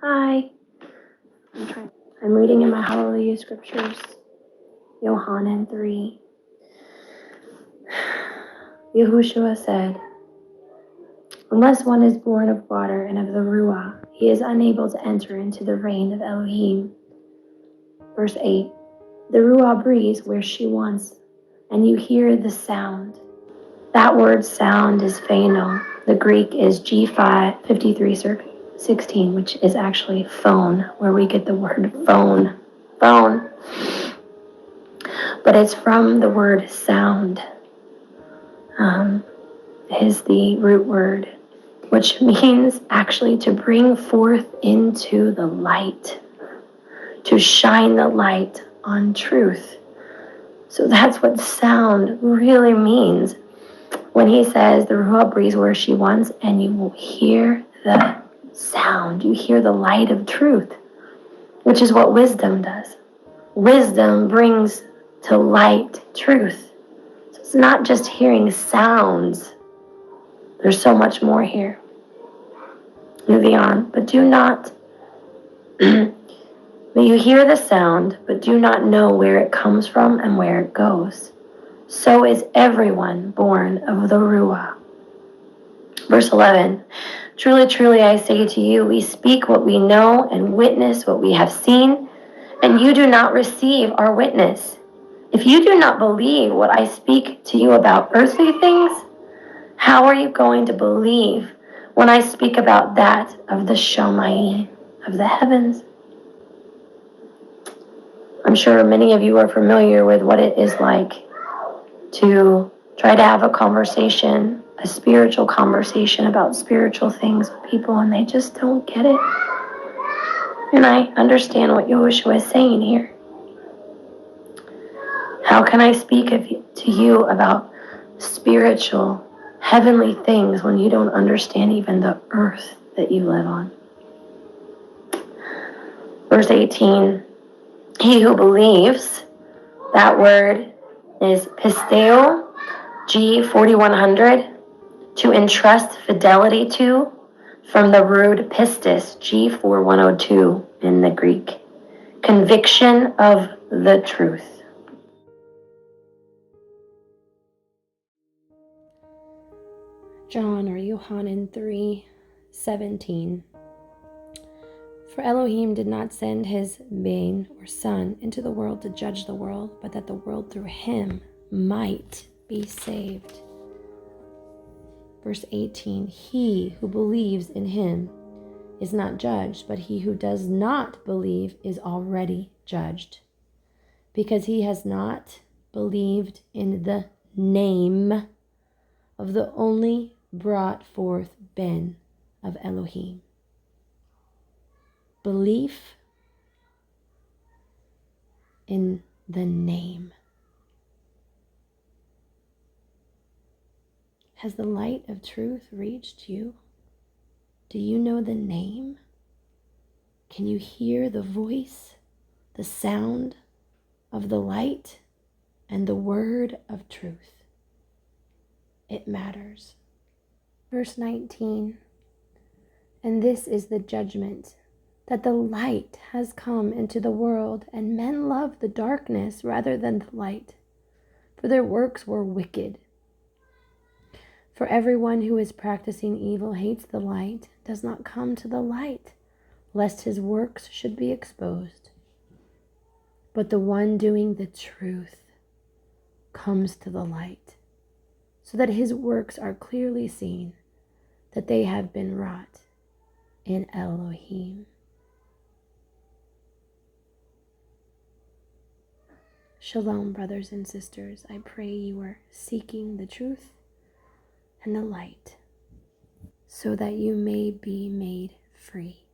Hi. I'm reading in my Hallelujah scriptures, Yohanan 3. Yahushua said, "Unless one is born of water and of the Ruah, he is unable to enter into the reign of Elohim." Verse 8. The Ruah breathes where she wants, and you hear the sound. That word sound is pheno. The Greek is G5316, which is actually phone, where we get the word phone. Phone. But it's from the word sound. Is the root word, which means actually to bring forth into the light, to shine the light on truth. So that's what sound really means. When he says the Ruah breathes where she wants, and you will hear the sound, you hear the light of truth, which is what wisdom does. Wisdom brings to light truth. So it's not just hearing sounds. There's so much more here. Moving on. But do not, you hear the sound, but do not know where it comes from and where it goes. So is everyone born of the Ruah. Verse 11. Truly, truly, I say to you, we speak what we know and witness what we have seen, and you do not receive our witness. If you do not believe what I speak to you about earthly things, how are you going to believe when I speak about that of the Shomayim, of the heavens? I'm sure many of you are familiar with what it is like to try to have a conversation, a spiritual conversation about spiritual things with people, and they just don't get it. And I understand what Yahushua is saying here. How can I speak to you about spiritual, heavenly things when you don't understand even the earth that you live on? Verse 18, he who believes, that word is pisteo, G4100, to entrust fidelity to, from the root pistis, G4102 in the Greek. Conviction of the truth. John or Yohanan 3:17. For Elohim did not send his Bein or Son into the world to judge the world, but that the world through him might be saved. Verse 18. He who believes in him is not judged, but he who does not believe is already judged, because he has not believed in the name of the only brought forth Ben of Elohim. Belief in the name. Has the light of truth reached you? Do you know the name? Can you hear the voice, the sound of the light, and the word of truth? It matters. Verse 19. And this is the judgment, that the light has come into the world, and men love the darkness rather than the light, for their works were wicked. For everyone who is practicing evil hates the light, does not come to the light, lest his works should be exposed. But the one doing the truth comes to the light, so that his works are clearly seen, that they have been wrought in Elohim. Shalom, brothers and sisters. I pray you are seeking the truth and the light, so that you may be made free.